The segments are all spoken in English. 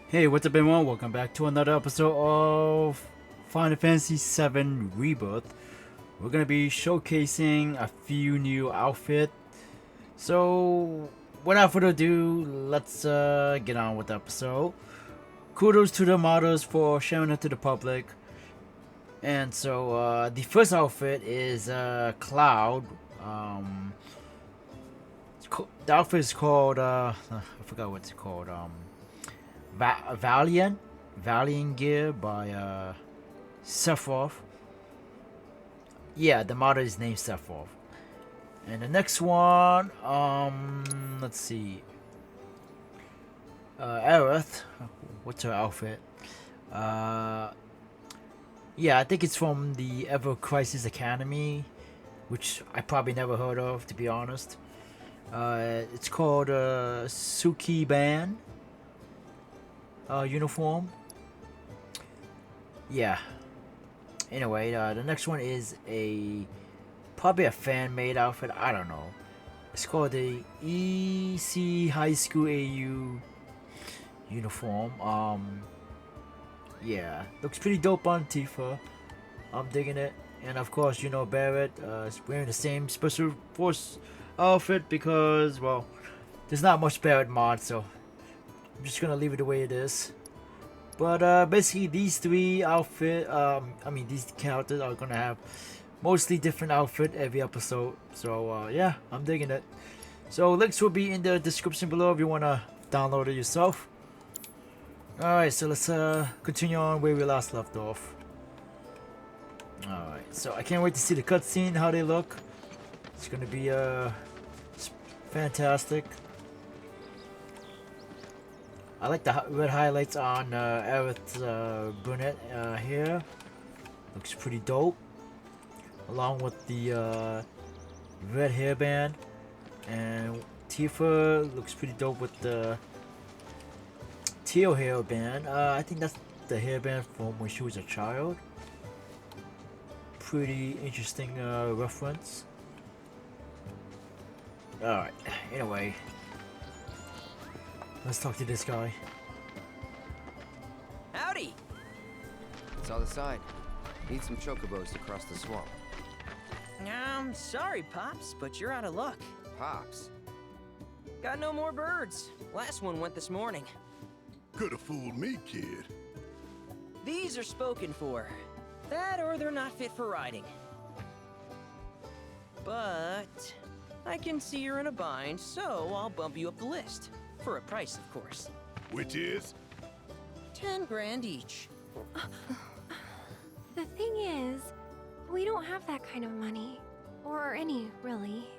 Hey, what's up everyone? Welcome back to another episode of Final Fantasy VII Rebirth. We're gonna be showcasing a few new outfits. So, without further ado, let's get on with the episode. Kudos to the modders for sharing it to the public. And so, the first outfit is Cloud. The outfit is called, I forgot what it's called. Valiant Gear by Sephiroth. Yeah, the model is named Sephiroth. And the next one, let's see. Aerith, what's her outfit? Yeah, I think it's from the Ever Crisis Academy, which I probably never heard of, to be honest. It's called Suki Ban uniform. Yeah. Anyway, the next one is probably a fan made outfit. I don't know. It's called the EC High School AU uniform. Yeah, looks pretty dope on Tifa. I'm digging it. And of course, you know Barrett is wearing the same Special Force outfit because, well, there's not much Barrett mod, so I'm just gonna leave it the way it is. But basically, these three these characters are gonna have mostly different outfit every episode. So yeah, I'm digging it. So links will be in the description below if you wanna download it yourself. All right, so let's continue on where we last left off. All right, so I can't wait to see the cutscene, how they look. It's gonna be fantastic. I like the red highlights on Aerith's brunette hair. Looks pretty dope. Along with the red hairband. And Tifa looks pretty dope with the teal hairband. I think that's the hairband from when she was a child. Pretty interesting reference. Alright, anyway. Let's talk to this guy. Howdy! It's other side. Need some chocobos to cross the swamp. Sorry, Pops, but you're out of luck. Pops. Got no more birds. Last one went this morning. Could've fooled me, kid. These are spoken for. That or they're not fit for riding. But I can see you're in a bind, so I'll bump you up the list. For a price, of course. Which is? 10 grand each. The thing is, we don't have that kind of money. Or any, really.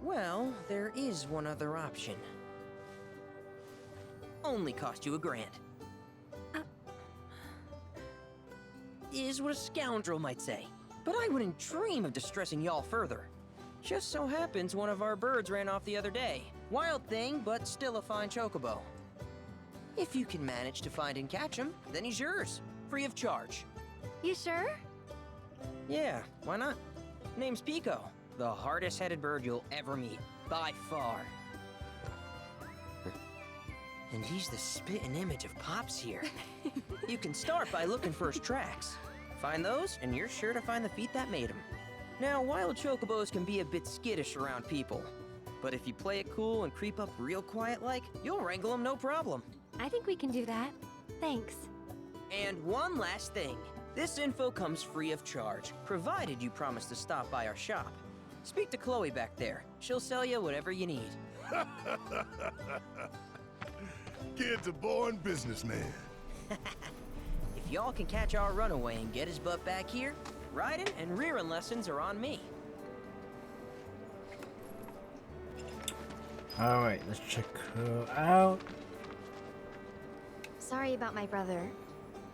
Well, there is one other option. Only cost you $1,000. Is what a scoundrel might say. But I wouldn't dream of distressing y'all further. Just so happens one of our birds ran off the other day. Wild thing, but still a fine chocobo. If you can manage to find and catch him, then he's yours. Free of charge. You sure? Yeah, why not? Name's Pico. The hardest-headed bird you'll ever meet. By far. And he's the spitting image of Pops here. You can start by looking for his tracks. Find those, and you're sure to find the feet that made him. Now, wild chocobos can be a bit skittish around people. But if you play it cool and creep up real quiet-like, you'll wrangle them no problem. I think we can do that. Thanks. And one last thing. This info comes free of charge, provided you promise to stop by our shop. Speak to Chloe back there. She'll sell you whatever you need. Kid's a born businessman. If y'all can catch our runaway and get his butt back here, riding and rearing lessons are on me. Alright, let's check her out. Sorry about my brother.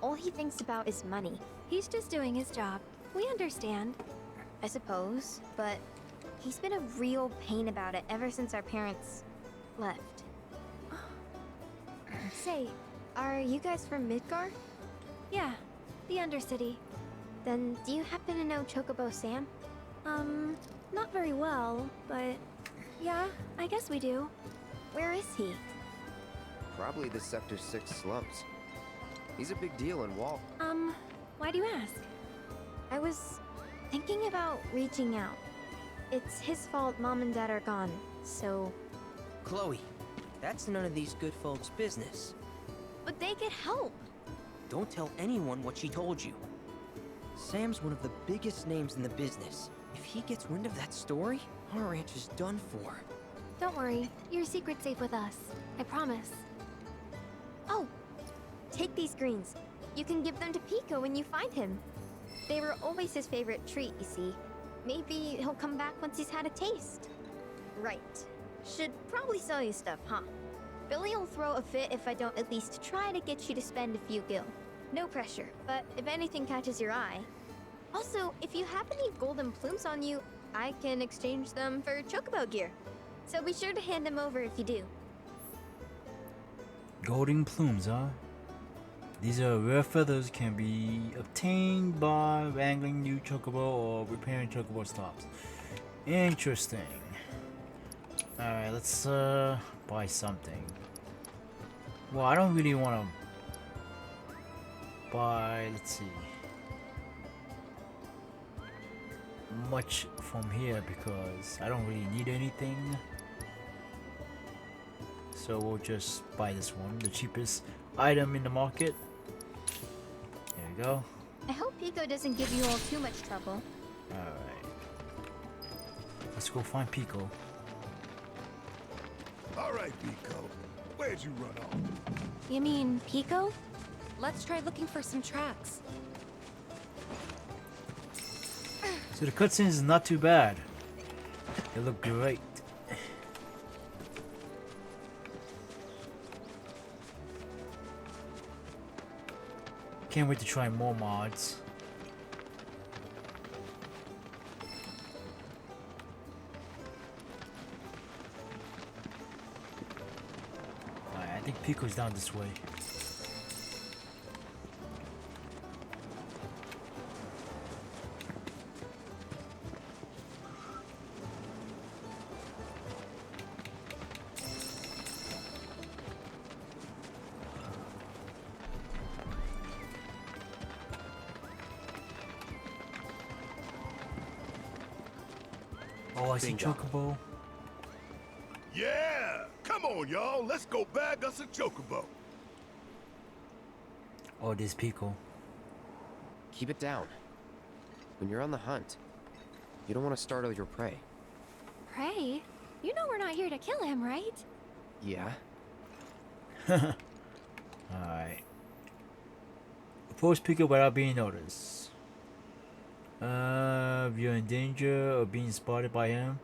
All he thinks about is money. He's just doing his job. We understand. I suppose, but he's been a real pain about it ever since our parents left. Say, are you guys from Midgar? Yeah, the Undercity. Then do you happen to know Chocobo Sam? Not very well, but yeah, I guess we do. Where is he? Probably the Sector 6 slums. He's a big deal in Wall. Why do you ask? I was thinking about reaching out. It's his fault Mom and Dad are gone, so... Chloe, that's none of these good folks' business. But they could help. Don't tell anyone what she told you. Sam's one of the biggest names in the business. If he gets wind of that story, our ranch is done for. Don't worry, your secret's safe with us. I promise. Oh, take these greens. You can give them to Pico when you find him. They were always his favorite treat, you see. Maybe he'll come back once he's had a taste. Right. Should probably sell you stuff, huh? Billy'll throw a fit if I don't at least try to get you to spend a few gil. No pressure, but if anything catches your eye. Also, if you have any golden plumes on you, I can exchange them for chocobo gear. So be sure to hand them over if you do. Golden plumes, huh? These are rare feathers, can be obtained by wrangling new chocobo or repairing chocobo stops. Interesting. Alright, let's buy something. Well, I don't really want to buy, let's see, much from here because I don't really need anything. So we'll just buy this one, the cheapest item in the market. There we go. I hope Pico doesn't give you all too much trouble. Alright. Let's go find Pico. All right, Pico. Where'd you run off? You mean Pico? Let's try looking for some tracks. So the cutscenes is not too bad. They look great. Can't wait to try more mods. Alright, I think Pico's down this way. Oh, I see Bingo. Chocobo. Yeah! Come on, y'all. Let's go bag us a chocobo. Oh, there's Pico. Keep it down. When you're on the hunt, you don't want to startle your prey. Pray? You know we're not here to kill him, right? Yeah? Alright. Approach Pico without being noticed. If you're in danger of being spotted by him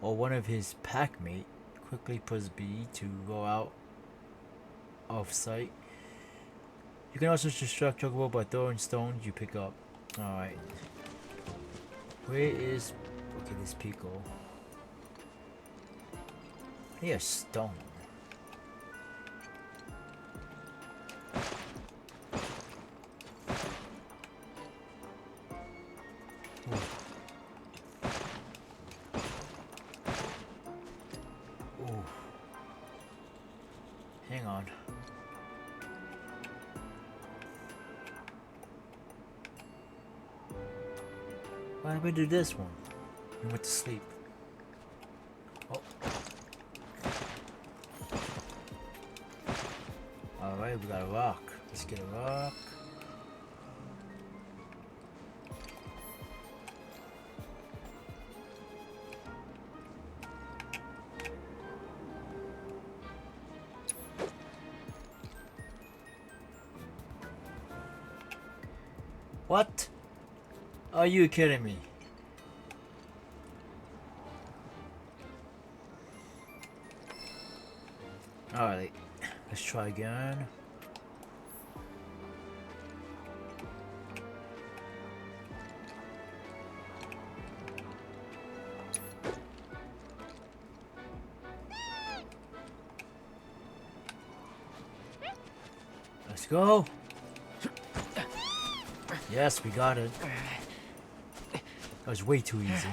or one of his packmate, quickly press B to go out of sight. You can also distract Chocobo by throwing stones you pick up. Alright. Where is... Okay, this Pico. Here's stone. Ooh. Hang on. What happened to this one? He went to sleep. Oh. Alright, we got a rock. Let's get a rock. What? Are you kidding me? Alright, let's try again. Let's go. Yes, we got it. That was way too easy.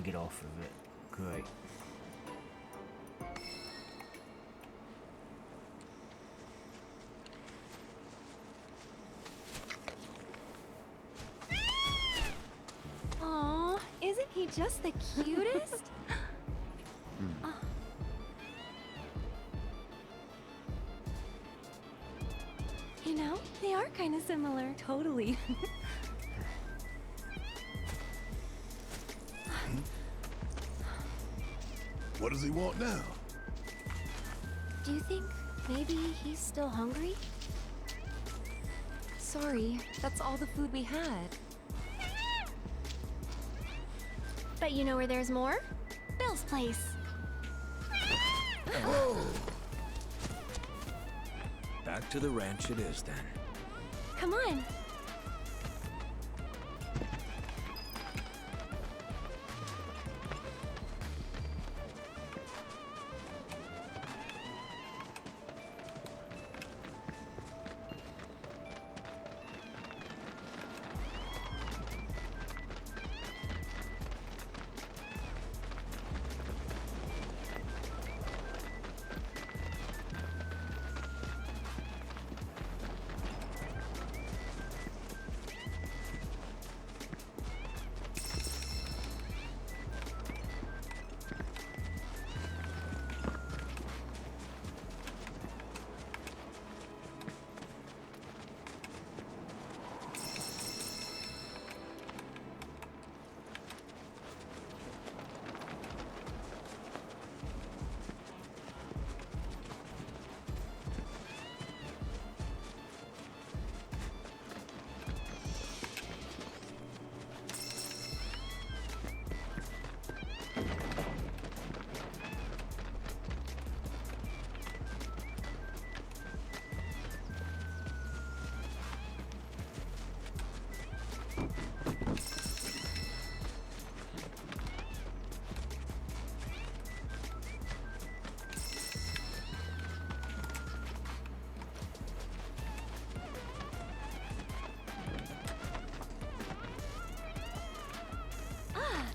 get off of it. Great. Aw, isn't he just the cutest? Oh. You know, they are kind of similar. Totally. What does he want now? Do you think maybe he's still hungry? Sorry, that's all the food we had. But you know where there's more? Bill's place. Whoa! Back to the ranch it is then. Come on.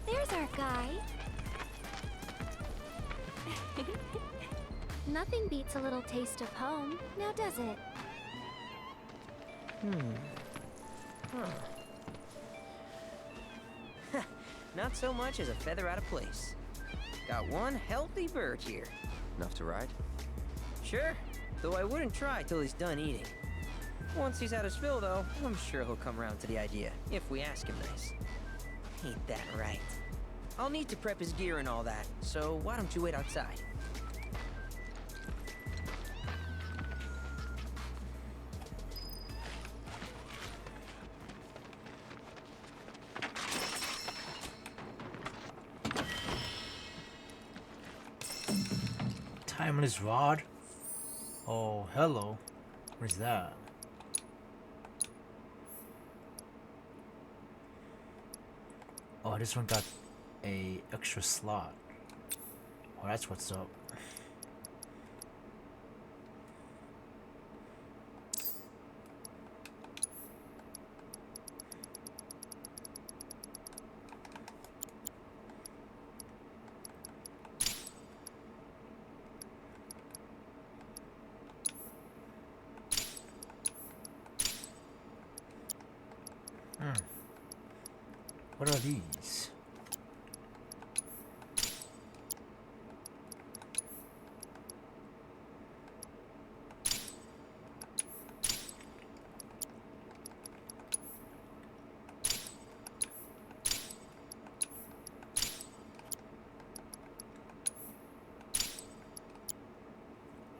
There's our guy. Nothing beats a little taste of home, now does it? Not so much as a feather out of place. Got one healthy bird here. Enough to ride? Sure, though I wouldn't try till he's done eating. Once he's had his fill, though, I'm sure he'll come around to the idea, if we ask him nice. Ain't that right? I'll need to prep his gear and all that, so why don't you wait outside? Timeless rod? Oh, hello. What is that? Oh, this one got a extra slot. Oh, that's what's up. What are these?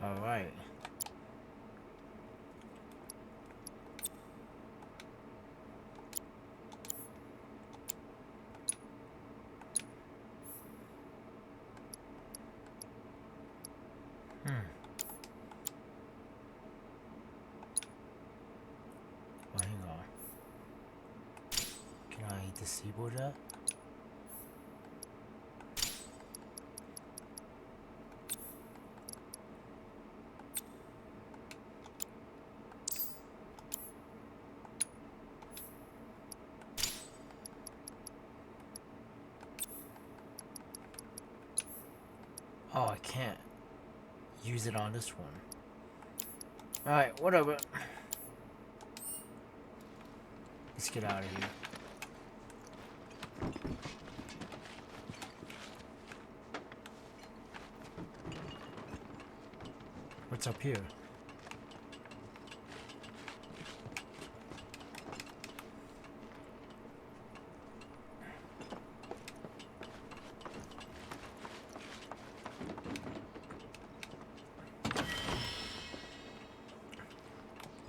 All right. Well, hang on. Can I disable that? Oh, I can't use it on this one. Alright, whatever. Let's get out of here. What's up here?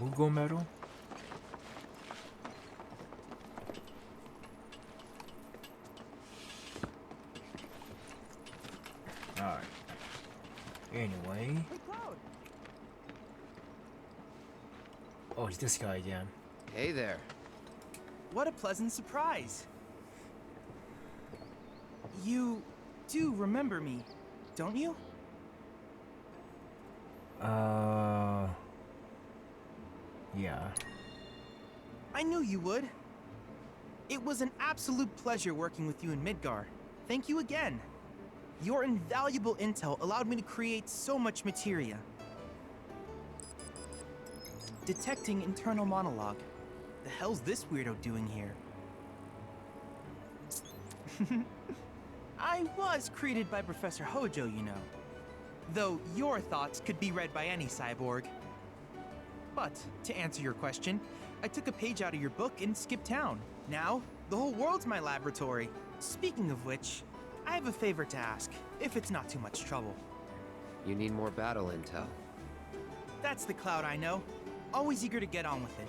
Mugo metal? Alright. Anyway. Oh, it's this guy again. Hey there. What a pleasant surprise. You do remember me, don't you? Yeah. I knew you would. It was an absolute pleasure working with you in Midgar. Thank you again. Your invaluable intel allowed me to create so much materia. Detecting internal monologue. The hell's this weirdo doing here? I was created by Professor Hojo, you know. Though your thoughts could be read by any cyborg. But, to answer your question, I took a page out of your book and skipped town. Now, the whole world's my laboratory. Speaking of which, I have a favor to ask, if it's not too much trouble. You need more battle intel. That's the Cloud I know. Always eager to get on with it.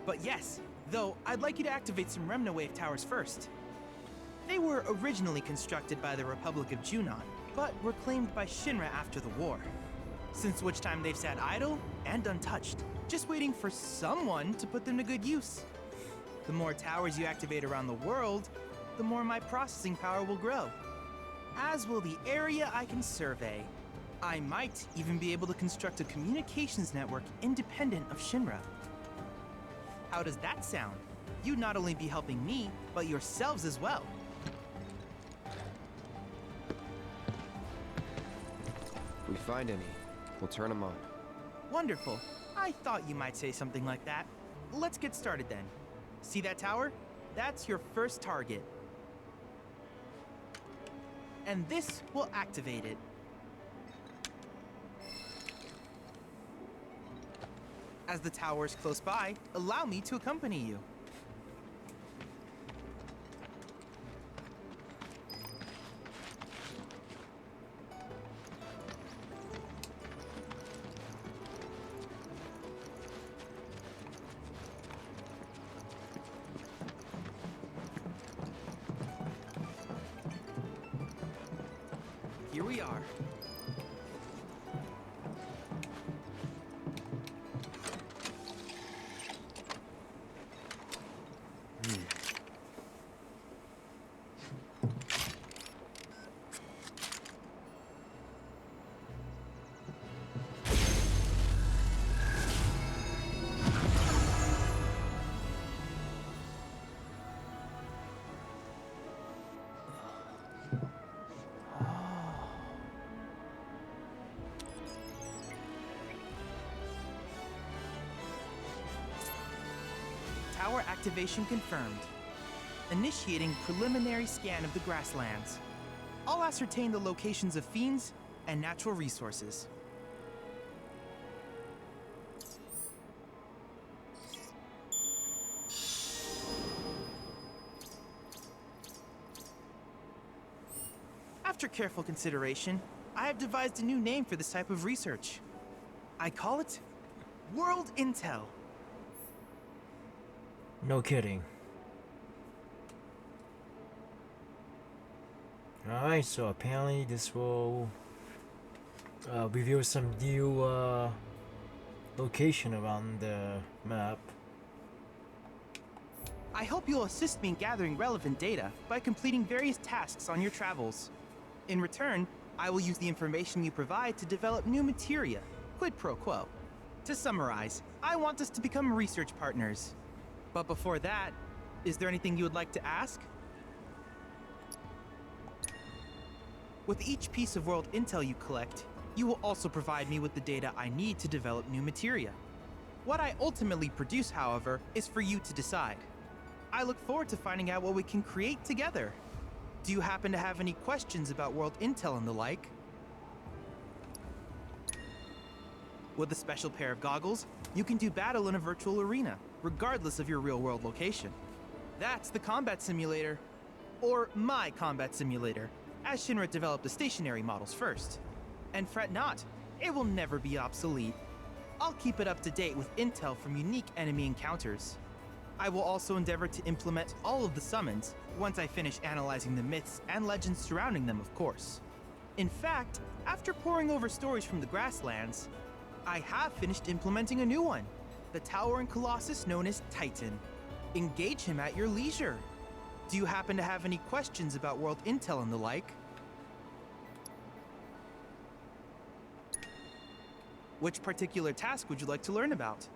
But yes, though, I'd like you to activate some Remna Wave towers first. They were originally constructed by the Republic of Junon, but were claimed by Shinra after the war. Since which time they've sat idle and untouched, just waiting for someone to put them to good use. The more towers you activate around the world, the more my processing power will grow. As will the area I can survey. I might even be able to construct a communications network independent of Shinra. How does that sound? You'd not only be helping me, but yourselves as well. If we find any, we'll turn them on. Wonderful. I thought you might say something like that. Let's get started then. See that tower? That's your first target. And this will activate it. As the tower is close by, allow me to accompany you. Here we are. Tower activation confirmed. Initiating preliminary scan of the grasslands. I'll ascertain the locations of fiends and natural resources. After careful consideration, I have devised a new name for this type of research. I call it World Intel. No kidding. Alright, so apparently this will reveal some new location around the map. I hope you'll assist me in gathering relevant data by completing various tasks on your travels. In return, I will use the information you provide to develop new materia, quid pro quo. To summarize, I want us to become research partners. But before that, is there anything you would like to ask? With each piece of world intel you collect, you will also provide me with the data I need to develop new materia. What I ultimately produce, however, is for you to decide. I look forward to finding out what we can create together. Do you happen to have any questions about world intel and the like? With a special pair of goggles, you can do battle in a virtual arena, regardless of your real-world location. That's the combat simulator. Or my combat simulator, as Shinra developed the stationary models first. And fret not, it will never be obsolete. I'll keep it up to date with intel from unique enemy encounters. I will also endeavor to implement all of the summons once I finish analyzing the myths and legends surrounding them, of course. In fact, after poring over stories from the grasslands, I have finished implementing a new one, the towering colossus known as Titan. Engage him at your leisure. Do you happen to have any questions about world intel and the like? Which particular task would you like to learn about?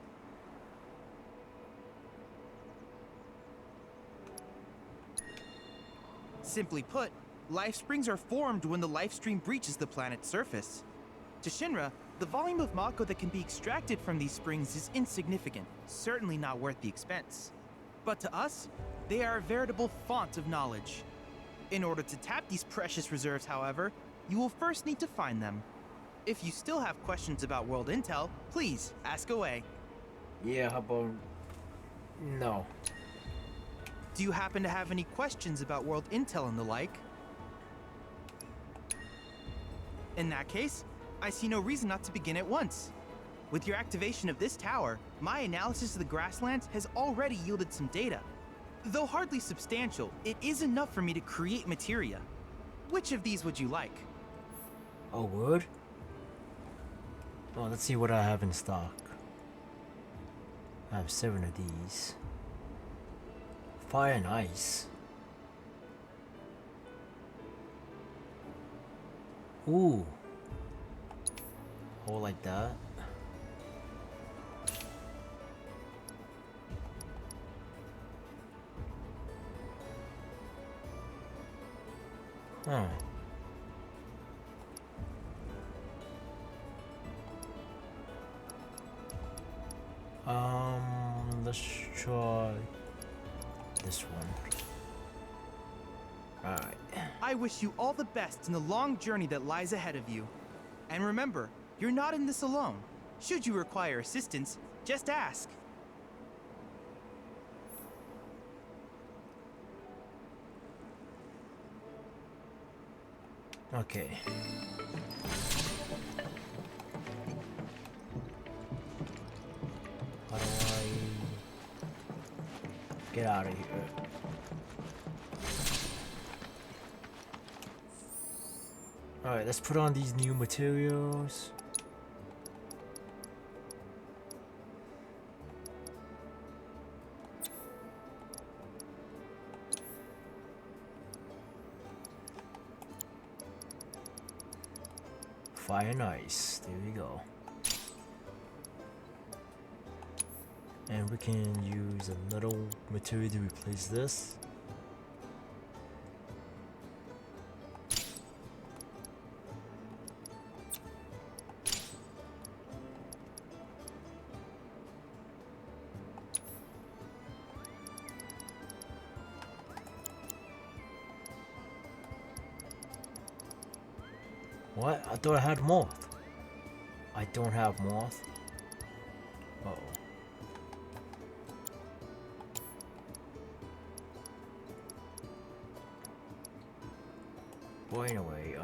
Simply put, life springs are formed when the life stream breaches the planet's surface. To Shinra, the volume of Mako that can be extracted from these springs is insignificant, certainly not worth the expense. But to us, they are a veritable font of knowledge. In order to tap these precious reserves, however, you will first need to find them. If you still have questions about world intel, please ask away. Yeah, how about no? Do you happen to have any questions about world intel and the like? In that case, I see no reason not to begin at once. With your activation of this tower, my analysis of the grasslands has already yielded some data. Though hardly substantial, it is enough for me to create materia. Which of these would you like? Oh, wood? Well, let's see what I have in stock. I have 7 of these. Fire and ice. Ooh. Hole like that. Huh. Let's try this one. Alright. I wish you all the best in the long journey that lies ahead of you. And remember, you're not in this alone. Should you require assistance, just ask. Okay. How do I get out of here? Alright, let's put on these new materials. Fire and ice, there we go. And we can use a little material to replace this. What? I thought I had moth. I don't have moth. Uh oh. Well, anyway,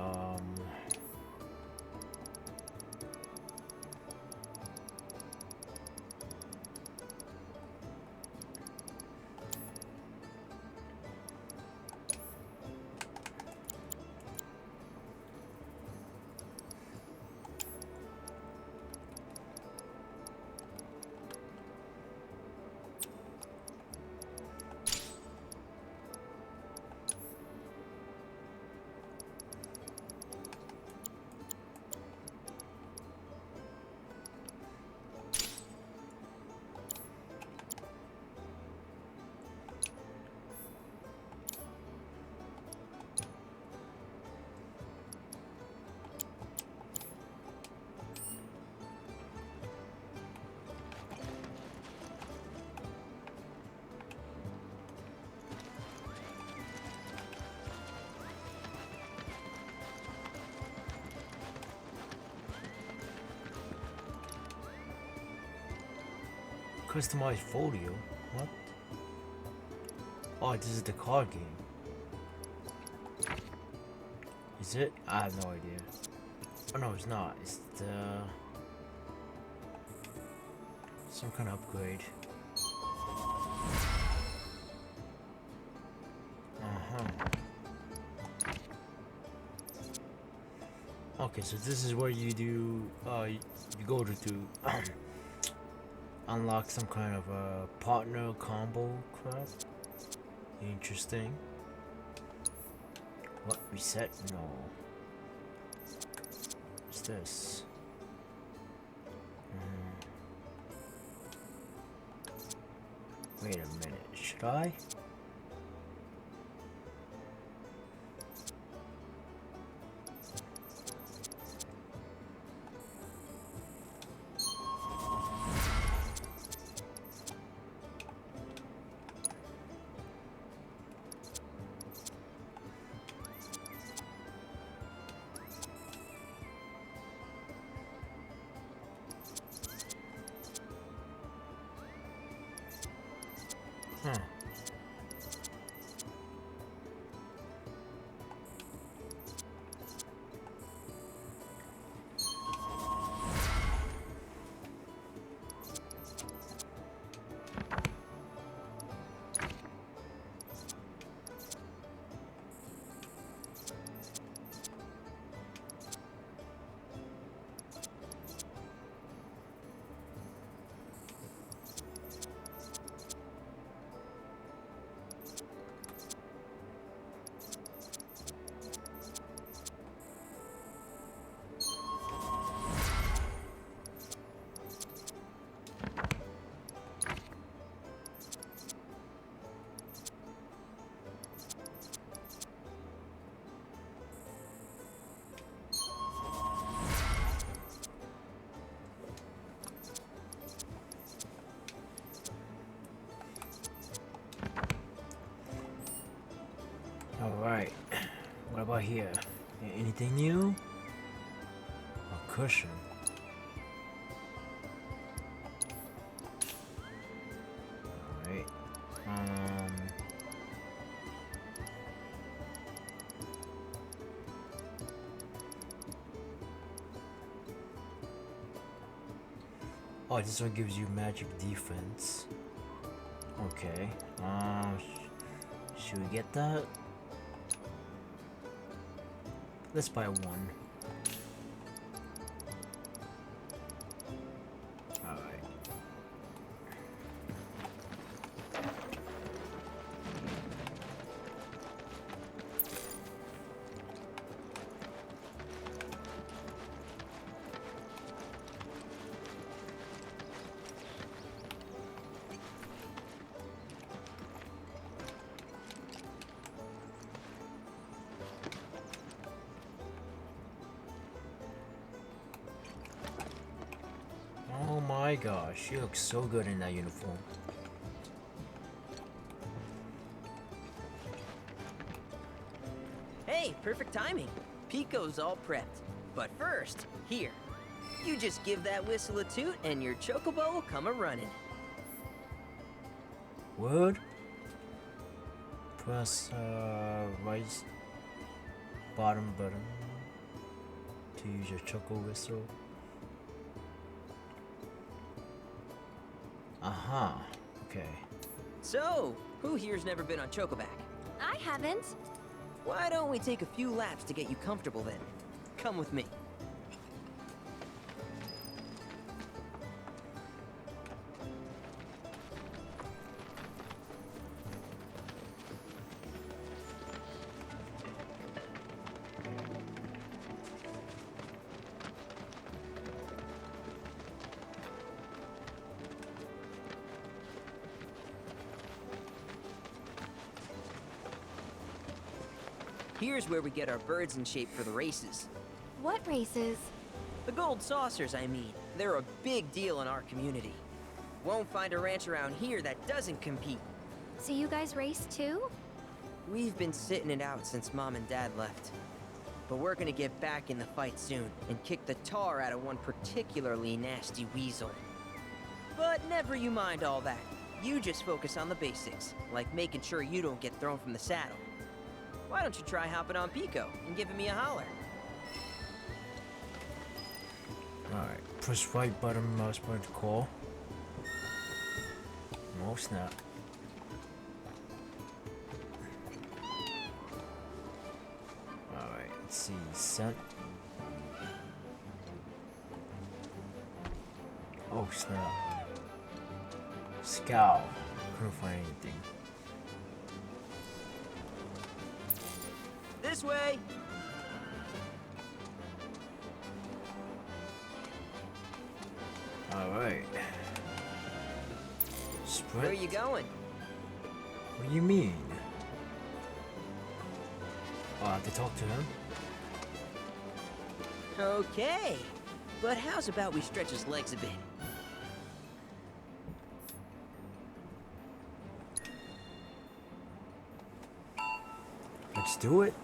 Customized folio? What? Oh, this is the card game. Is it? I have no idea. Oh no, it's not. It's the... some kind of upgrade. Okay, so this is where you do, you go to unlock some kind of a partner combo crap. Interesting. What, reset? No. What's this? Wait a minute, should I? Huh. Alright, what about here? Anything new? A cushion. Alright, oh, this one gives you magic defense. Okay, should we get that? Let's buy one. Alright. Oh my gosh, she looks so good in that uniform. Hey, perfect timing. Pico's all prepped. But first, here. You just give that whistle a toot and your chocobo will come a-running. Word? Press right bottom button to use your choco whistle. Aha, okay. So, who here's never been on Chocoback? I haven't. Why don't we take a few laps to get you comfortable then? Come with me. Here's where we get our birds in shape for the races. What races? The gold saucers, I mean. They're a big deal in our community. Won't find a ranch around here that doesn't compete. So you guys race too? We've been sitting it out since Mom and Dad left. But we're gonna get back in the fight soon and kick the tar out of one particularly nasty weasel. But never you mind all that. You just focus on the basics, like making sure you don't get thrown from the saddle. Why don't you try hopping on Pico and giving me a holler? Alright, push right button, mouse button to call. No snap. Alright, let's see. Sent. Oh snap. Scowl. Couldn't find anything. This way! Alright. Sprint. Where are you going? What do you mean? Oh, I have to talk to him? Okay. But how's about we stretch his legs a bit? Let's do it.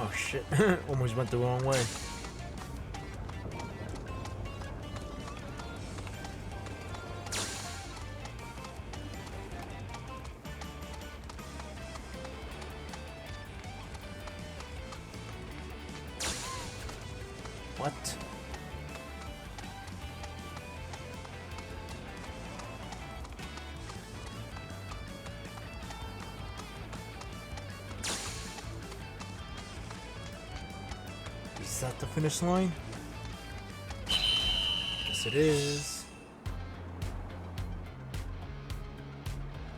Oh shit, almost went the wrong way. What? Is that the finish line? Yes, it is.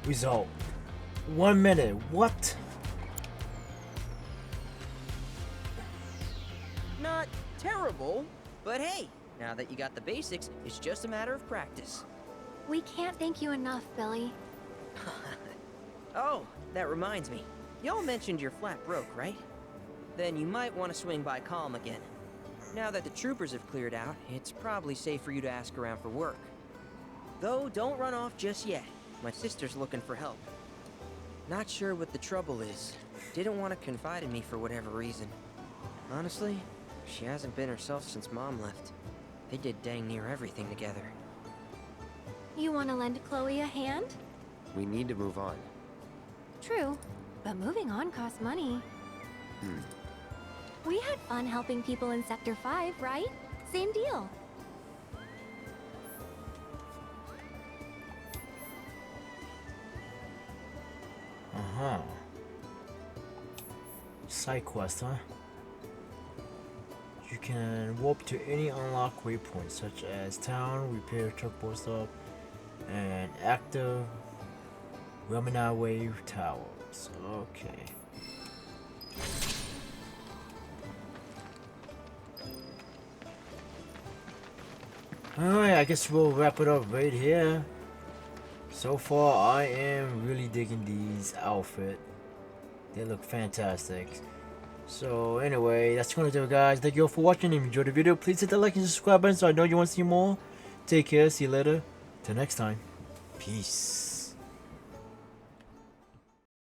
Result. 1 minute. What? Not terrible, but hey, now that you got the basics, it's just a matter of practice. We can't thank you enough, Billy. Oh, that reminds me. Y'all mentioned your flat broke, right? Then you might want to swing by Calm again. Now that the troopers have cleared out, it's probably safe for you to ask around for work. Though, don't run off just yet. My sister's looking for help. Not sure what the trouble is. Didn't want to confide in me for whatever reason. Honestly, she hasn't been herself since Mom left. They did dang near everything together. You want to lend Chloe a hand? We need to move on. True, but moving on costs money. We had fun helping people in Sector 5, right? Same deal. Uh-huh. Side quest, huh? You can warp to any unlocked waypoint, such as town, repair truck bus stop, and active Remina Wave Towers. Okay. Alright, I guess we'll wrap it up right here. So far, I am really digging these outfits. They look fantastic. So anyway, that's gonna do it, guys. Thank you all for watching. If you enjoyed the video, please hit the like and subscribe button so I know you want to see more. Take care. See you later. Till next time. Peace.